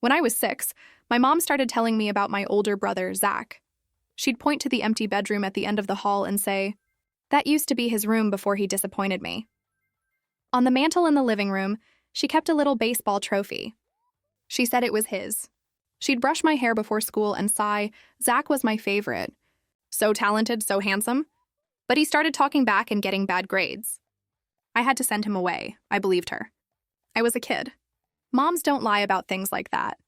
When I was 6, my mom started telling me about my older brother, Zach. She'd point to the empty bedroom at the end of the hall and say, "That used to be his room before he disappointed me." On the mantel in the living room, she kept a little baseball trophy. She said it was his. She'd brush my hair before school and sigh, "Zach was my favorite. So talented, so handsome." But he started talking back and getting bad grades. I had to send him away. I believed her. I was a kid. Moms don't lie about things like that.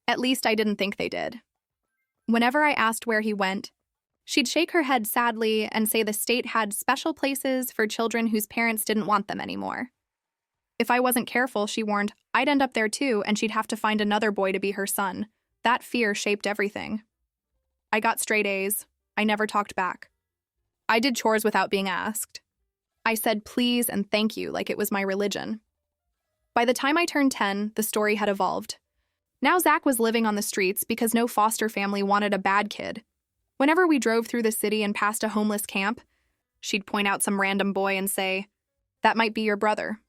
At least I didn't think they did. Whenever I asked where he went, she'd shake her head sadly and say the state had special places for children whose parents didn't want them anymore. If I wasn't careful, she warned, I'd end up there too and she'd have to find another boy to be her son. That fear shaped everything. I got straight A's. I never talked back. I did chores without being asked. I said please and thank you like it was my religion. By the time I turned 10, the story had evolved. Now Zach was living on the streets because no foster family wanted a bad kid. Whenever we drove through the city and passed a homeless camp, she'd point out some random boy and say, "That might be your brother."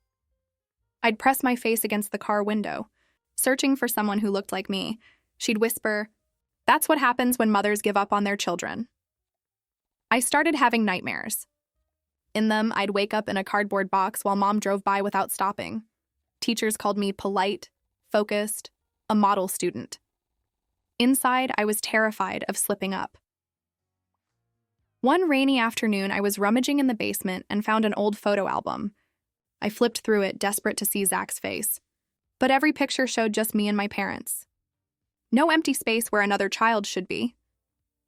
I'd press my face against the car window, searching for someone who looked like me. She'd whisper, "That's what happens when mothers give up on their children." I started having nightmares. In them, I'd wake up in a cardboard box while Mom drove by without stopping. Teachers called me polite, focused, a model student. Inside, I was terrified of slipping up. One rainy afternoon, I was rummaging in the basement and found an old photo album. I flipped through it, desperate to see Zach's face. But every picture showed just me and my parents. No empty space where another child should be.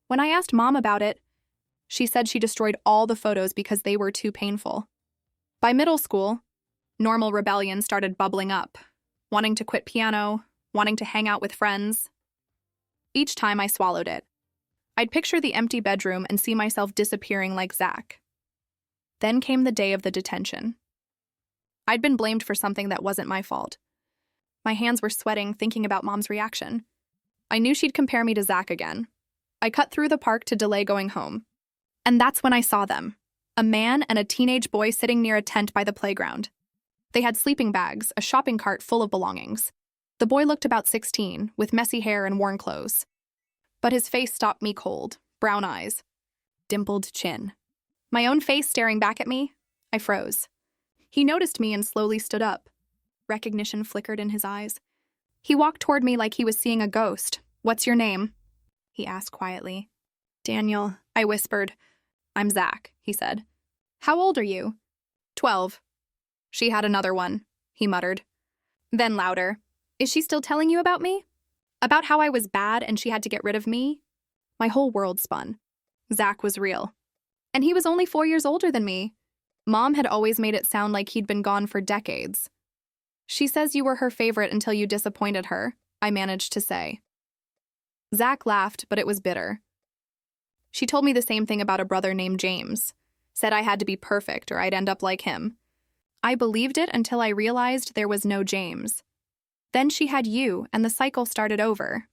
When I asked Mom about it, she said she destroyed all the photos because they were too painful. By middle school, normal rebellion started bubbling up, wanting to quit piano, wanting to hang out with friends. Each time I swallowed it. I'd picture the empty bedroom and see myself disappearing like Zach. Then came the day of the detention. I'd been blamed for something that wasn't my fault. My hands were sweating thinking about Mom's reaction. I knew she'd compare me to Zach again. I cut through the park to delay going home. And that's when I saw them. A man and a teenage boy sitting near a tent by the playground. They had sleeping bags, a shopping cart full of belongings. The boy looked about 16, with messy hair and worn clothes. But his face stopped me cold, brown eyes, dimpled chin. My own face staring back at me, I froze. He noticed me and slowly stood up. Recognition flickered in his eyes. He walked toward me like he was seeing a ghost. "What's your name?" he asked quietly. "Daniel," I whispered. "I'm Zach," he said. "How old are you?" 12. "She had another one," he muttered. Then louder, "Is she still telling you about me? About how I was bad and she had to get rid of me?" My whole world spun. Zach was real. And he was only 4 years older than me. Mom had always made it sound like he'd been gone for decades. "She says you were her favorite until you disappointed her," I managed to say. Zach laughed, but it was bitter. "She told me the same thing about a brother named James. Said I had to be perfect or I'd end up like him. I believed it until I realized there was no James. Then she had you, and the cycle started over."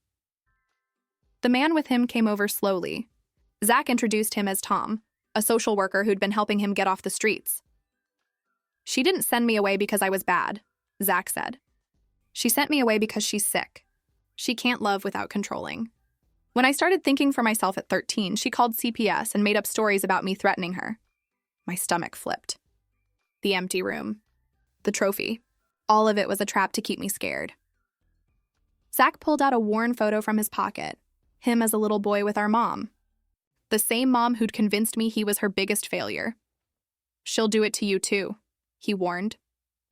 The man with him came over slowly. Zach introduced him as Tom, a social worker who'd been helping him get off the streets. "She didn't send me away because I was bad," Zach said. "She sent me away because she's sick. She can't love without controlling. When I started thinking for myself at 13, she called CPS and made up stories about me threatening her." My stomach flipped. The empty room. The trophy. All of it was a trap to keep me scared. Zach pulled out a worn photo from his pocket. Him as a little boy with our mom. The same mom who'd convinced me he was her biggest failure. "She'll do it to you too," he warned.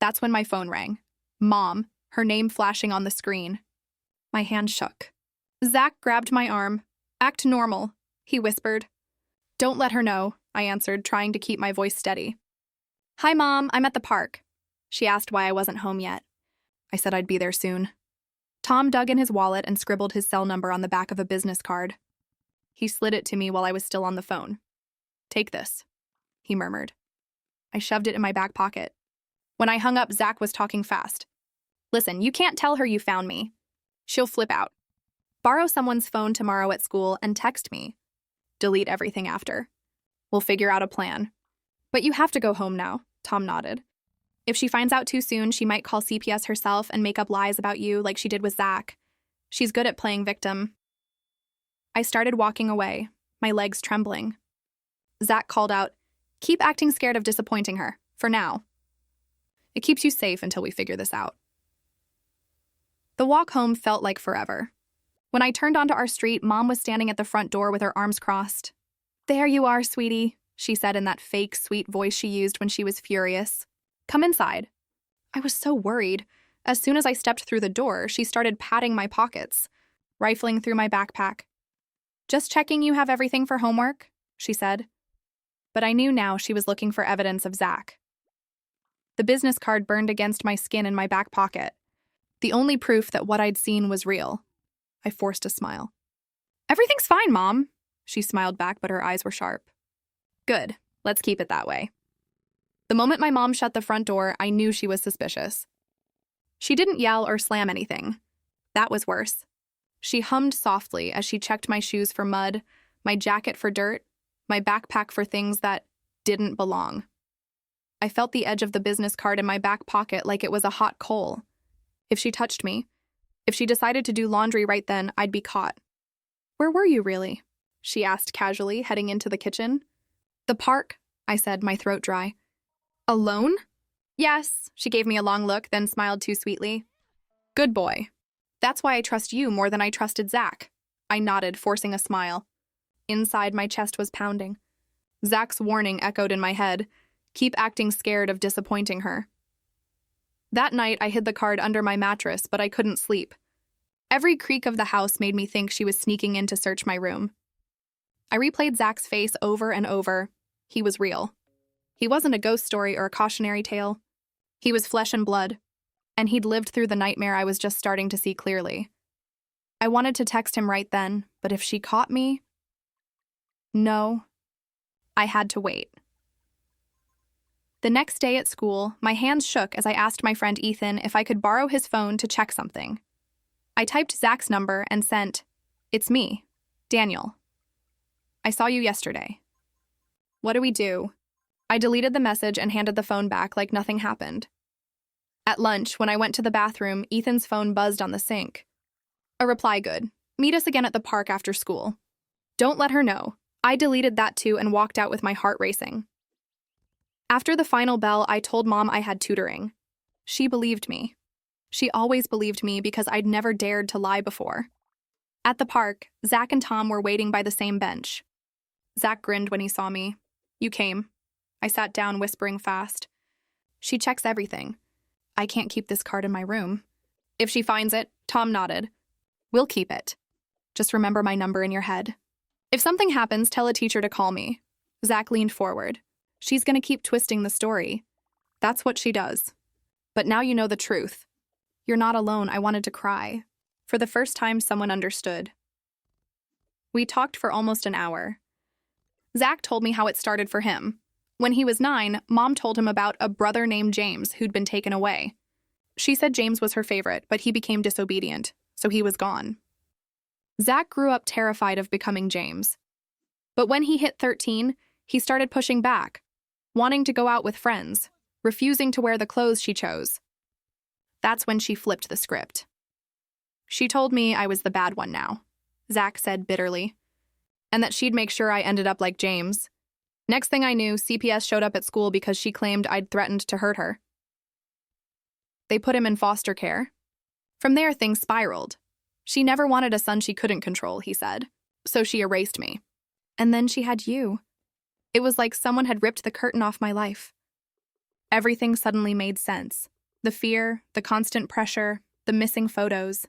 That's when my phone rang. Mom, her name flashing on the screen. My hand shook. Zach grabbed my arm. "Act normal," he whispered. "Don't let her know," I answered, trying to keep my voice steady. "Hi, Mom, I'm at the park." She asked why I wasn't home yet. I said I'd be there soon. Tom dug in his wallet and scribbled his cell number on the back of a business card. He slid it to me while I was still on the phone. "Take this," he murmured. I shoved it in my back pocket. When I hung up, Zach was talking fast. "Listen, you can't tell her you found me. She'll flip out. Borrow someone's phone tomorrow at school and text me. Delete everything after. We'll figure out a plan. But you have to go home now," Tom nodded. "If she finds out too soon, she might call CPS herself and make up lies about you like she did with Zach. She's good at playing victim. I started walking away, my legs trembling. Zach called out, "Keep acting scared of disappointing her, for now. It keeps you safe until we figure this out." The walk home felt like forever. When I turned onto our street, Mom was standing at the front door with her arms crossed. "There you are, sweetie," she said in that fake, sweet voice she used when she was furious. "Come inside." I was so worried. As soon as I stepped through the door, she started patting my pockets, rifling through my backpack. "Just checking you have everything for homework," she said. But I knew now she was looking for evidence of Zach. The business card burned against my skin in my back pocket. The only proof that what I'd seen was real. I forced a smile. "Everything's fine, Mom," she smiled back, but her eyes were sharp. "Good. Let's keep it that way." The moment my mom shut the front door, I knew she was suspicious. She didn't yell or slam anything. That was worse. She hummed softly as she checked my shoes for mud, my jacket for dirt, my backpack for things that didn't belong. I felt the edge of the business card in my back pocket like it was a hot coal. If she touched me, if she decided to do laundry right then, I'd be caught. "Where were you, really?" she asked casually, heading into the kitchen. "The park," I said, my throat dry. "Alone?" "Yes," she gave me a long look, then smiled too sweetly. "Good boy. That's why I trust you more than I trusted Zach." I nodded, forcing a smile. Inside, my chest was pounding. Zach's warning echoed in my head. Keep acting scared of disappointing her. That night, I hid the card under my mattress, but I couldn't sleep. Every creak of the house made me think she was sneaking in to search my room. I replayed Zach's face over and over. He was real. He wasn't a ghost story or a cautionary tale. He was flesh and blood, and he'd lived through the nightmare I was just starting to see clearly. I wanted to text him right then, but if she caught me... No. I had to wait. The next day at school, my hands shook as I asked my friend Ethan if I could borrow his phone to check something. I typed Zach's number and sent, "It's me, Daniel. I saw you yesterday." "What do we do?" I deleted the message and handed the phone back like nothing happened. At lunch, when I went to the bathroom, Ethan's phone buzzed on the sink. A reply good. "Meet us again at the park after school." Don't let her know. I deleted that too and walked out with my heart racing. After the final bell, I told Mom I had tutoring. She believed me. She always believed me because I'd never dared to lie before. At the park, Zach and Tom were waiting by the same bench. Zach grinned when he saw me. "You came." I sat down, whispering fast. "She checks everything. I can't keep this card in my room." "If she finds it," Tom nodded. "We'll keep it. Just remember my number in your head. If something happens, tell a teacher to call me." Zach leaned forward. "She's going to keep twisting the story. That's what she does. But now you know the truth. You're not alone." I wanted to cry. For the first time, someone understood. We talked for almost an hour. Zach told me how it started for him. When he was 9, Mom told him about a brother named James who'd been taken away. She said James was her favorite, but he became disobedient, so he was gone. Zach grew up terrified of becoming James. But when he hit 13, he started pushing back, wanting to go out with friends, refusing to wear the clothes she chose. That's when she flipped the script. She told me I was the bad one now, Zach said bitterly, and that she'd make sure I ended up like James. Next thing I knew, CPS showed up at school because she claimed I'd threatened to hurt her. They put him in foster care. From there, things spiraled. She never wanted a son she couldn't control, he said, so she erased me. And then she had you. It was like someone had ripped the curtain off my life. Everything suddenly made sense. The fear, the constant pressure, the missing photos.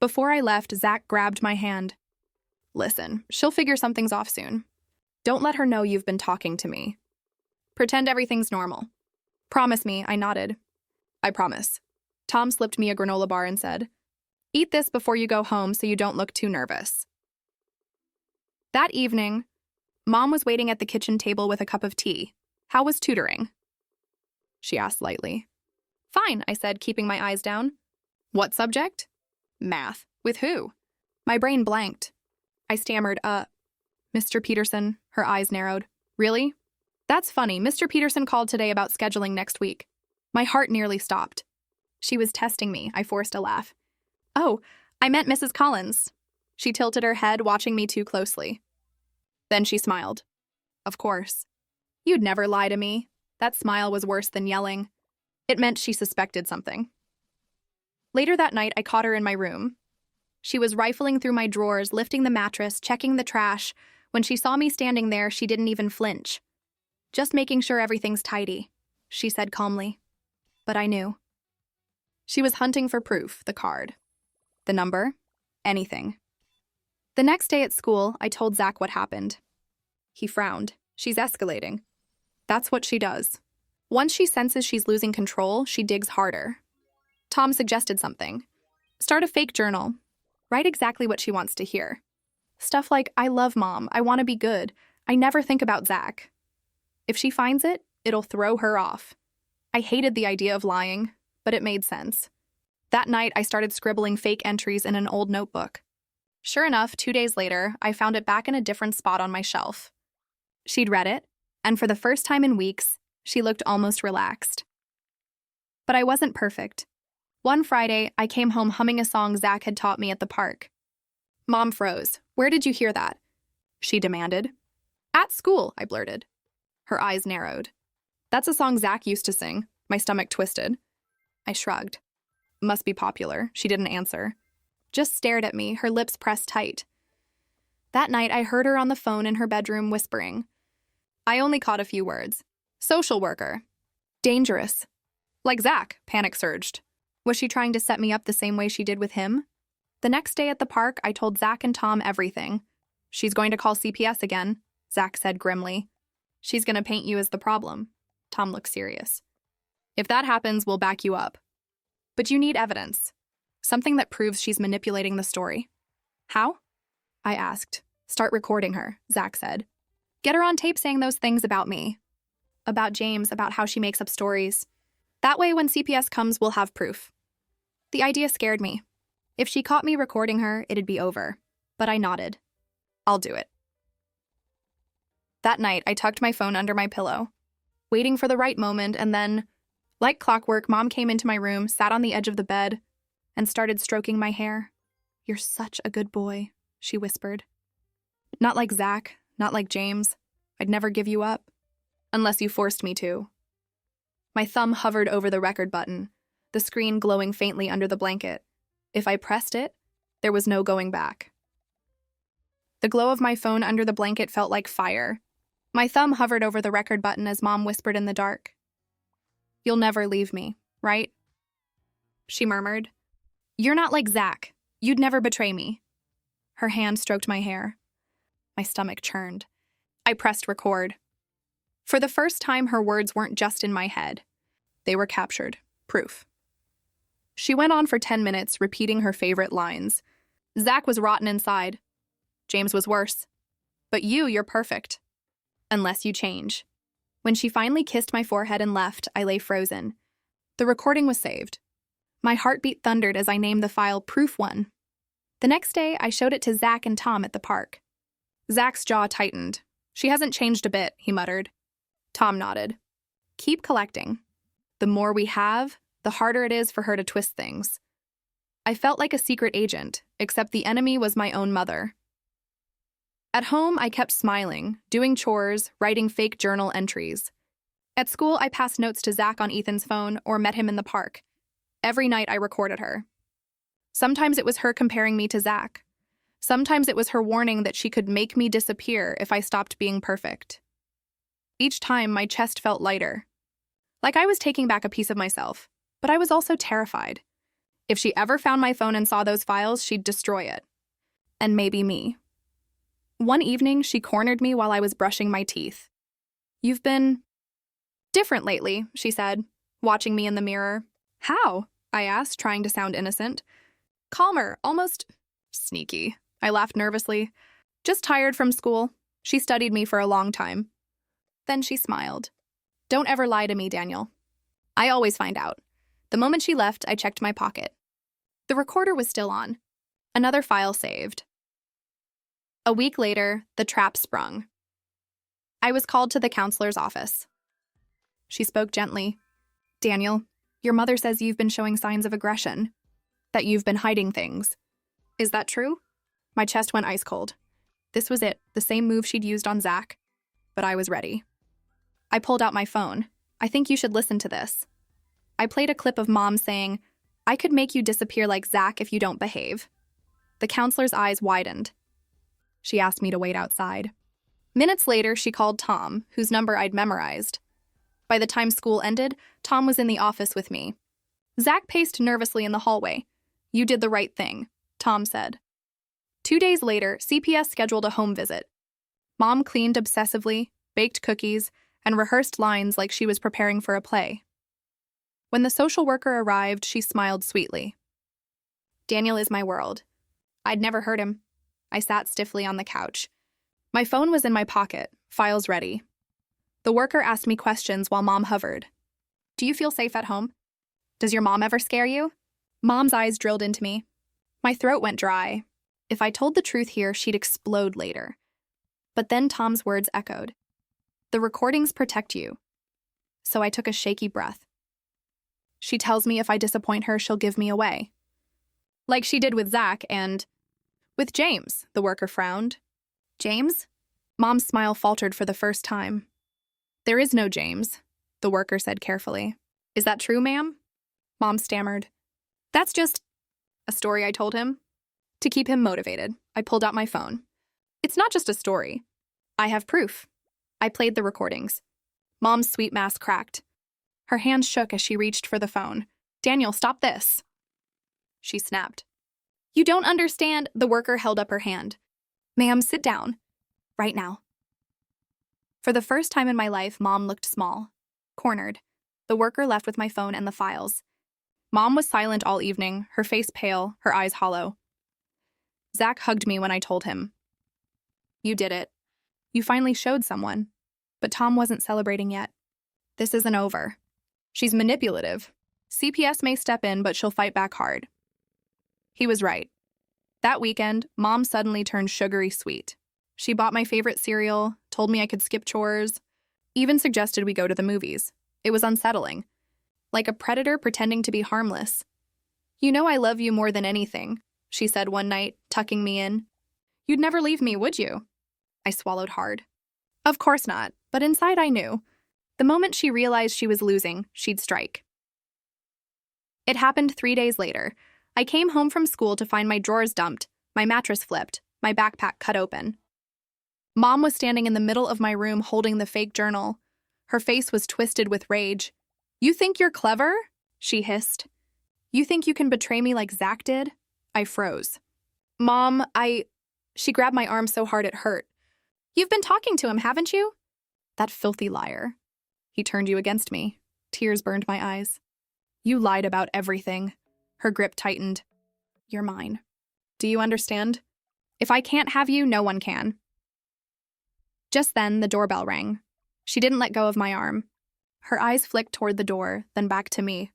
Before I left, Zach grabbed my hand. "Listen, she'll figure something's off soon. Don't let her know you've been talking to me. Pretend everything's normal. Promise me," I nodded. "I promise." Tom slipped me a granola bar and said, "Eat this before you go home so you don't look too nervous." That evening, Mom was waiting at the kitchen table with a cup of tea. "How was tutoring?" she asked lightly. "Fine," I said, keeping my eyes down. "What subject?" "Math." "With who?" My brain blanked. I stammered, Mr. Peterson." Her eyes narrowed. "Really?" "That's funny. Mr. Peterson called today about scheduling next week." My heart nearly stopped. She was testing me. I forced a laugh. "Oh, I meant Mrs. Collins. She tilted her head, watching me too closely. Then she smiled. Of course. You'd never lie to me. That smile was worse than yelling. It meant she suspected something. Later that night, I caught her in my room. She was rifling through my drawers, lifting the mattress, checking the trash. When she saw me standing there, she didn't even flinch. Just making sure everything's tidy, she said calmly. But I knew. She was hunting for proof, the card. The number, anything. The next day at school, I told Zach what happened. He frowned. She's escalating. That's what she does. Once she senses she's losing control, she digs harder. Tom suggested something. Start a fake journal. Write exactly what she wants to hear. Stuff like, I love Mom, I want to be good, I never think about Zach. If she finds it, it'll throw her off. I hated the idea of lying, but it made sense. That night, I started scribbling fake entries in an old notebook. Sure enough, 2 days later, I found it back in a different spot on my shelf. She'd read it, and for the first time in weeks, she looked almost relaxed. But I wasn't perfect. One Friday, I came home humming a song Zach had taught me at the park. Mom froze. Where did you hear that? She demanded. At school, I blurted. Her eyes narrowed. That's a song Zach used to sing. My stomach twisted. I shrugged. Must be popular. She didn't answer. Just stared at me, her lips pressed tight. That night, I heard her on the phone in her bedroom whispering. I only caught a few words. Social worker. Dangerous. Like Zach, panic surged. Was she trying to set me up the same way she did with him? The next day at the park, I told Zach and Tom everything. She's going to call CPS again, Zach said grimly. She's going to paint you as the problem. Tom looked serious. If that happens, we'll back you up. But you need evidence. Something that proves she's manipulating the story. How? I asked. Start recording her, Zach said. Get her on tape saying those things about me. About James, about how she makes up stories. That way, when CPS comes, we'll have proof. The idea scared me. If she caught me recording her, it'd be over. But I nodded. I'll do it. That night, I tucked my phone under my pillow, waiting for the right moment, and then, like clockwork, Mom came into my room, sat on the edge of the bed, and started stroking my hair. You're such a good boy, she whispered. Not like Zach, not like James. I'd never give you up. Unless you forced me to. My thumb hovered over the record button, the screen glowing faintly under the blanket. If I pressed it, there was no going back. The glow of my phone under the blanket felt like fire. My thumb hovered over the record button as Mom whispered in the dark. You'll never leave me, right? She murmured. You're not like Zach. You'd never betray me. Her hand stroked my hair. My stomach churned. I pressed record. For the first time, her words weren't just in my head. They were captured. Proof. She went on for 10 minutes, repeating her favorite lines. Zach was rotten inside. James was worse. But you're perfect. Unless you change. When she finally kissed my forehead and left, I lay frozen. The recording was saved. My heartbeat thundered as I named the file Proof 1. The next day, I showed it to Zach and Tom at the park. Zach's jaw tightened. She hasn't changed a bit, he muttered. Tom nodded. Keep collecting. The more we have, the harder it is for her to twist things. I felt like a secret agent, except the enemy was my own mother. At home, I kept smiling, doing chores, writing fake journal entries. At school, I passed notes to Zach on Ethan's phone or met him in the park. Every night, I recorded her. Sometimes it was her comparing me to Zach. Sometimes it was her warning that she could make me disappear if I stopped being perfect. Each time, my chest felt lighter. Like I was taking back a piece of myself, but I was also terrified. If she ever found my phone and saw those files, she'd destroy it. And maybe me. One evening, she cornered me while I was brushing my teeth. You've been different lately, she said, watching me in the mirror. How? I asked, trying to sound innocent. Calmer, almost sneaky. I laughed nervously. Just tired from school. She studied me for a long time. Then she smiled. Don't ever lie to me, Daniel. I always find out. The moment she left, I checked my pocket. The recorder was still on. Another file saved. A week later, the trap sprung. I was called to the counselor's office. She spoke gently. Daniel, your mother says you've been showing signs of aggression, that you've been hiding things. Is that true? My chest went ice cold. This was it, the same move she'd used on Zach. But I was ready. I pulled out my phone. I think you should listen to this. I played a clip of Mom saying, I could make you disappear like Zach if you don't behave. The counselor's eyes widened. She asked me to wait outside. Minutes later, she called Tom, whose number I'd memorized. By the time school ended, Tom was in the office with me. Zach paced nervously in the hallway. You did the right thing, Tom said. 2 days later, CPS scheduled a home visit. Mom cleaned obsessively, baked cookies, and rehearsed lines like she was preparing for a play. When the social worker arrived, she smiled sweetly. Daniel is my world. I'd never heard him. I sat stiffly on the couch. My phone was in my pocket, files ready. The worker asked me questions while Mom hovered. Do you feel safe at home? Does your mom ever scare you? Mom's eyes drilled into me. My throat went dry. If I told the truth here, she'd explode later. But then Tom's words echoed. The recordings protect you. So I took a shaky breath. She tells me if I disappoint her, she'll give me away. Like she did with Zach and... with James, the worker frowned. James? Mom's smile faltered for the first time. There is no James, the worker said carefully. Is that true, ma'am? Mom stammered. That's just a story I told him. To keep him motivated, I pulled out my phone. It's not just a story. I have proof. I played the recordings. Mom's sweet mask cracked. Her hand shook as she reached for the phone. Daniel, stop this. She snapped. You don't understand. The worker held up her hand. Ma'am, sit down. Right now. For the first time in my life, Mom looked small. Cornered. The worker left with my phone and the files. Mom was silent all evening, her face pale, her eyes hollow. Zach hugged me when I told him. You did it. You finally showed someone. But Tom wasn't celebrating yet. This isn't over. She's manipulative. CPS may step in, but she'll fight back hard. He was right. That weekend, Mom suddenly turned sugary sweet. She bought my favorite cereal, told me I could skip chores, even suggested we go to the movies. It was unsettling. Like a predator pretending to be harmless. You know I love you more than anything, she said one night, tucking me in. You'd never leave me, would you? I swallowed hard. Of course not, but inside I knew. The moment she realized she was losing, she'd strike. It happened 3 days later. I came home from school to find my drawers dumped, my mattress flipped, my backpack cut open. Mom was standing in the middle of my room holding the fake journal. Her face was twisted with rage. You think you're clever? She hissed. You think you can betray me like Zach did? I froze. Mom, She grabbed my arm so hard it hurt. You've been talking to him, haven't you? That filthy liar. He turned you against me. Tears burned my eyes. You lied about everything. Her grip tightened. You're mine. Do you understand? If I can't have you, no one can. Just then, the doorbell rang. She didn't let go of my arm. Her eyes flicked toward the door, then back to me.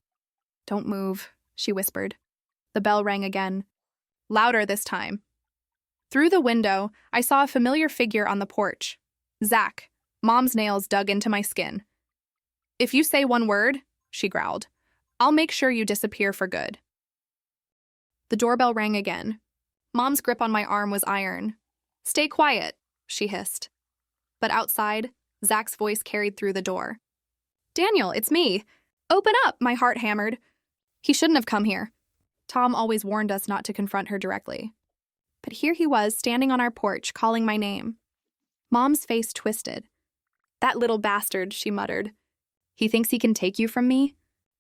Don't move, she whispered. The bell rang again. Louder this time. Through the window, I saw a familiar figure on the porch. Zach. Mom's nails dug into my skin. If you say one word, she growled, I'll make sure you disappear for good. The doorbell rang again. Mom's grip on my arm was iron. Stay quiet, she hissed. But outside, Zach's voice carried through the door. Daniel, it's me. Open up, my heart hammered. He shouldn't have come here. Tom always warned us not to confront her directly. But here he was, standing on our porch, calling my name. Mom's face twisted. That little bastard, she muttered. He thinks he can take you from me?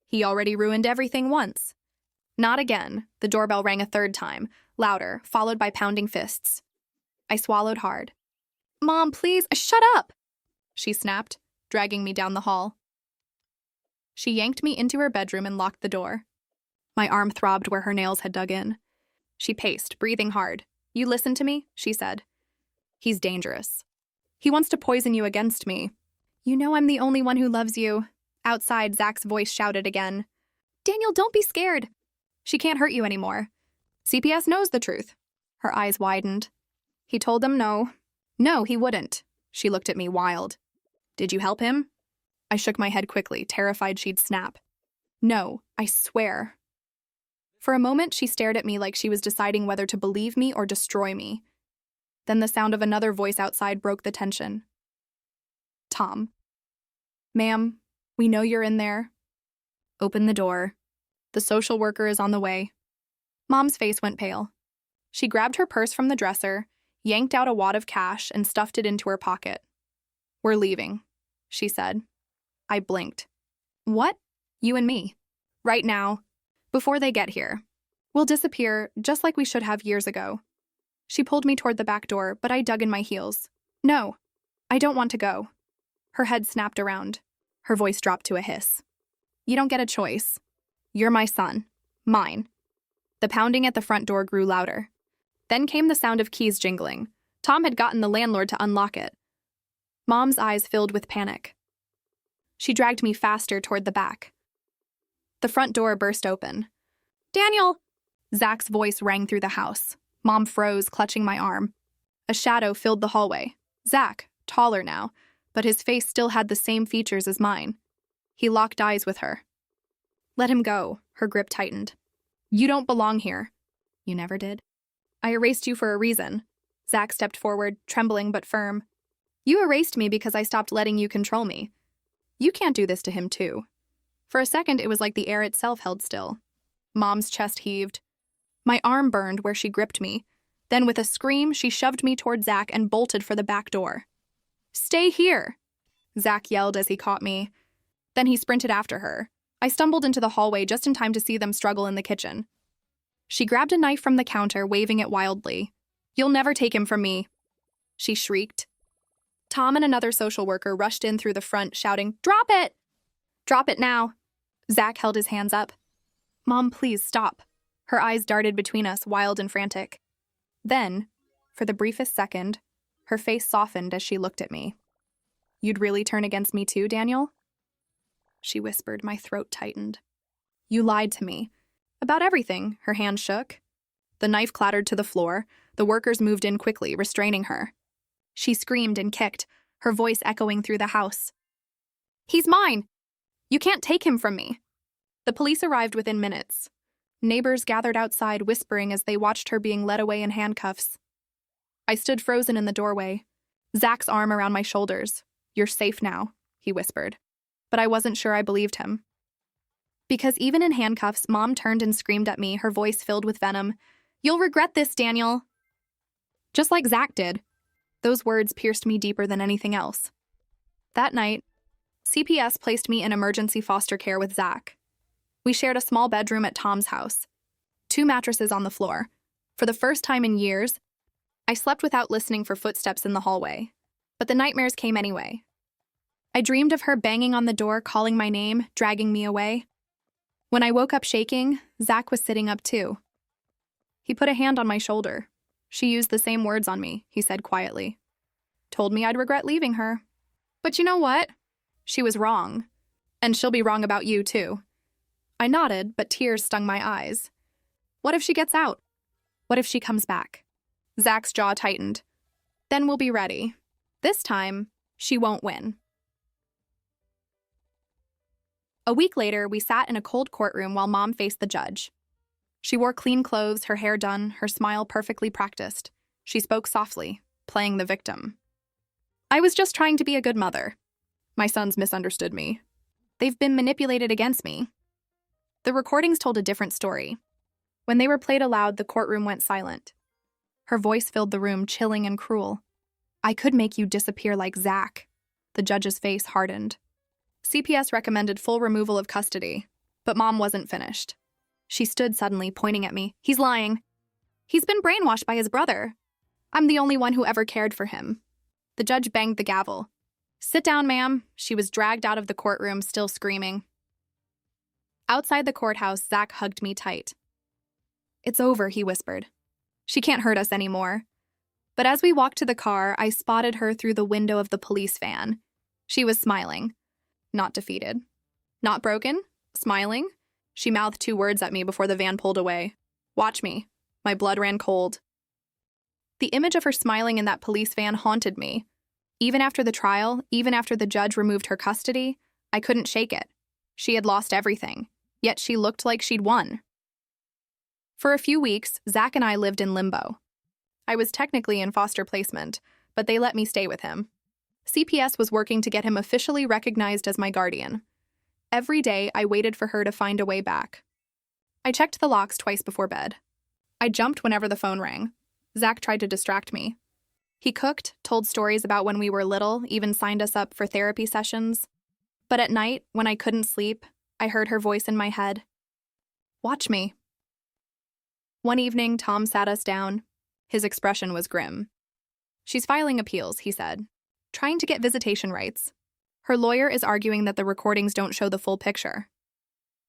He already ruined everything once. Not again. The doorbell rang a third time, louder, followed by pounding fists. I swallowed hard. Mom, please, shut up! She snapped, dragging me down the hall. She yanked me into her bedroom and locked the door. My arm throbbed where her nails had dug in. She paced, breathing hard. You listen to me, she said. He's dangerous. He wants to poison you against me. You know I'm the only one who loves you. Outside, Zach's voice shouted again. Daniel, don't be scared. She can't hurt you anymore. CPS knows the truth. Her eyes widened. He told them no. No, he wouldn't. She looked at me wild. Did you help him? I shook my head quickly, terrified she'd snap. No, I swear. For a moment, she stared at me like she was deciding whether to believe me or destroy me. Then the sound of another voice outside broke the tension. Tom. Ma'am, we know you're in there. Open the door. The social worker is on the way. Mom's face went pale. She grabbed her purse from the dresser, yanked out a wad of cash, and stuffed it into her pocket. We're leaving, she said. I blinked. What? You and me. Right now. Before they get here. We'll disappear, just like we should have years ago. She pulled me toward the back door, but I dug in my heels. No, I don't want to go. Her head snapped around. Her voice dropped to a hiss. You don't get a choice. You're my son. Mine. The pounding at the front door grew louder. Then came the sound of keys jingling. Tom had gotten the landlord to unlock it. Mom's eyes filled with panic. She dragged me faster toward the back. The front door burst open. Daniel! Zach's voice rang through the house. Mom froze, clutching my arm. A shadow filled the hallway. Zach, taller now, but his face still had the same features as mine. He locked eyes with her. Let him go, her grip tightened. You don't belong here. You never did. I erased you for a reason. Zach stepped forward, trembling but firm. You erased me because I stopped letting you control me. You can't do this to him too. For a second, it was like the air itself held still. Mom's chest heaved. My arm burned where she gripped me. Then with a scream, she shoved me toward Zach and bolted for the back door. Stay here, Zach yelled as he caught me. Then he sprinted after her. I stumbled into the hallway just in time to see them struggle in the kitchen. She grabbed a knife from the counter, waving it wildly. You'll never take him from me, she shrieked. Tom and another social worker rushed in through the front, shouting, Drop it! Drop it now. Zach held his hands up. Mom, please stop. Her eyes darted between us, wild and frantic. Then, for the briefest second, her face softened as she looked at me. You'd really turn against me too, Daniel? She whispered, my throat tightened. You lied to me. About everything, her hand shook. The knife clattered to the floor. The workers moved in quickly, restraining her. She screamed and kicked, her voice echoing through the house. He's mine! You can't take him from me. The police arrived within minutes. Neighbors gathered outside, whispering as they watched her being led away in handcuffs. I stood frozen in the doorway, Zach's arm around my shoulders. You're safe now, he whispered. But I wasn't sure I believed him. Because even in handcuffs, Mom turned and screamed at me, her voice filled with venom. You'll regret this, Daniel. Just like Zach did. Those words pierced me deeper than anything else. That night, CPS placed me in emergency foster care with Zach. We shared a small bedroom at Tom's house. 2 mattresses on the floor. For the first time in years, I slept without listening for footsteps in the hallway. But the nightmares came anyway. I dreamed of her banging on the door, calling my name, dragging me away. When I woke up shaking, Zach was sitting up too. He put a hand on my shoulder. She used the same words on me, he said quietly. Told me I'd regret leaving her. But you know what? She was wrong. And she'll be wrong about you too. I nodded, but tears stung my eyes. What if she gets out? What if she comes back? Zach's jaw tightened. Then we'll be ready. This time, she won't win. A week later, we sat in a cold courtroom while Mom faced the judge. She wore clean clothes, her hair done, her smile perfectly practiced. She spoke softly, playing the victim. I was just trying to be a good mother. My sons misunderstood me. They've been manipulated against me. The recordings told a different story. When they were played aloud, the courtroom went silent. Her voice filled the room, chilling and cruel. I could make you disappear like Zach. The judge's face hardened. CPS recommended full removal of custody, but Mom wasn't finished. She stood suddenly, pointing at me. He's lying. He's been brainwashed by his brother. I'm the only one who ever cared for him. The judge banged the gavel. Sit down, ma'am. She was dragged out of the courtroom, still screaming. Outside the courthouse, Zach hugged me tight. It's over, he whispered. She can't hurt us anymore. But as we walked to the car, I spotted her through the window of the police van. She was smiling. Not defeated. Not broken? Smiling? She mouthed 2 words at me before the van pulled away. Watch me. My blood ran cold. The image of her smiling in that police van haunted me. Even after the trial, even after the judge removed her custody, I couldn't shake it. She had lost everything, yet she looked like she'd won. For a few weeks, Zach and I lived in limbo. I was technically in foster placement, but they let me stay with him. CPS was working to get him officially recognized as my guardian. Every day, I waited for her to find a way back. I checked the locks twice before bed. I jumped whenever the phone rang. Zach tried to distract me. He cooked, told stories about when we were little, even signed us up for therapy sessions. But at night, when I couldn't sleep, I heard her voice in my head. Watch me. One evening, Tom sat us down. His expression was grim. She's filing appeals, he said, trying to get visitation rights. Her lawyer is arguing that the recordings don't show the full picture.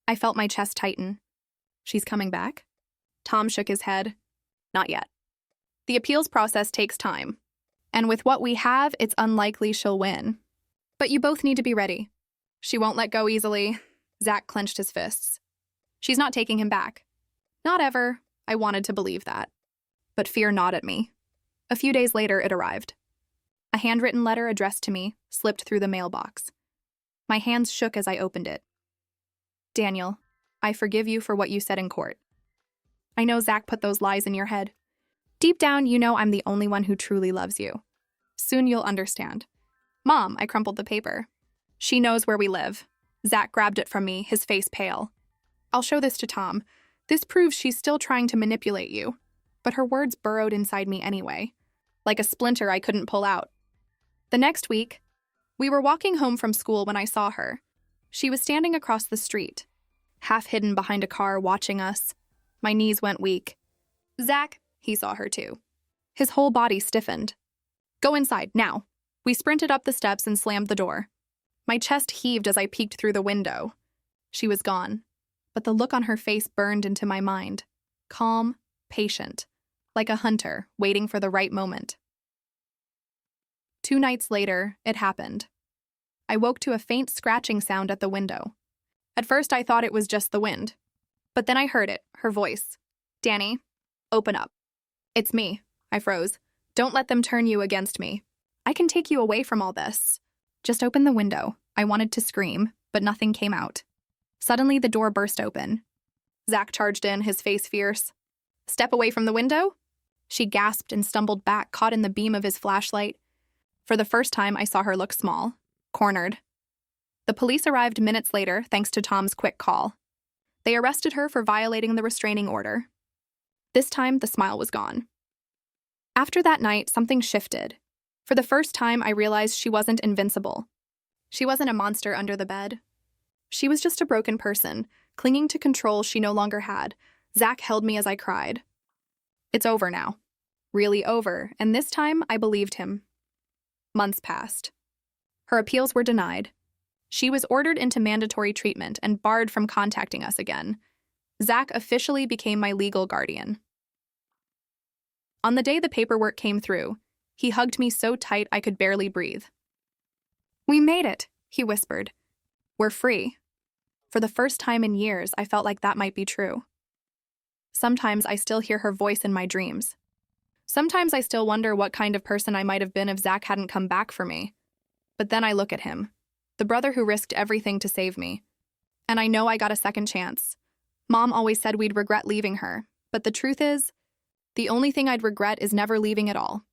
I felt my chest tighten. She's coming back? Tom shook his head. Not yet. The appeals process takes time. And with what we have, it's unlikely she'll win. But you both need to be ready. She won't let go easily. Zach clenched his fists. She's not taking him back. Not ever. I wanted to believe that. But fear gnawed at me. A few days later, it arrived. A handwritten letter addressed to me slipped through the mailbox. My hands shook as I opened it. Daniel, I forgive you for what you said in court. I know Zach put those lies in your head. Deep down, you know I'm the only one who truly loves you. Soon you'll understand. Mom, I crumpled the paper. She knows where we live. Zach grabbed it from me, his face pale. I'll show this to Tom. This proves she's still trying to manipulate you. But her words burrowed inside me anyway, like a splinter I couldn't pull out. The next week, we were walking home from school when I saw her. She was standing across the street, half hidden behind a car, watching us. My knees went weak. Zach, he saw her too. His whole body stiffened. Go inside, now. We sprinted up the steps and slammed the door. My chest heaved as I peeked through the window. She was gone, but the look on her face burned into my mind. Calm, patient, like a hunter waiting for the right moment. 2 nights later, it happened. I woke to a faint scratching sound at the window. At first, I thought it was just the wind. But then I heard it, her voice. Danny, open up. It's me. I froze. Don't let them turn you against me. I can take you away from all this. Just open the window. I wanted to scream, but nothing came out. Suddenly, the door burst open. Zach charged in, his face fierce. Step away from the window? She gasped and stumbled back, caught in the beam of his flashlight. For the first time, I saw her look small, cornered. The police arrived minutes later, thanks to Tom's quick call. They arrested her for violating the restraining order. This time, the smile was gone. After that night, something shifted. For the first time, I realized she wasn't invincible. She wasn't a monster under the bed. She was just a broken person, clinging to control she no longer had. Zach held me as I cried. It's over now. Really over, and this time I believed him. Months passed. Her appeals were denied. She was ordered into mandatory treatment and barred from contacting us again. Zach officially became my legal guardian. On the day the paperwork came through, he hugged me so tight I could barely breathe. We made it, he whispered. We're free. For the first time in years, I felt like that might be true. Sometimes I still hear her voice in my dreams. Sometimes I still wonder what kind of person I might have been if Zach hadn't come back for me. But then I look at him, the brother who risked everything to save me. And I know I got a second chance. Mom always said we'd regret leaving her, but the truth is, the only thing I'd regret is never leaving at all.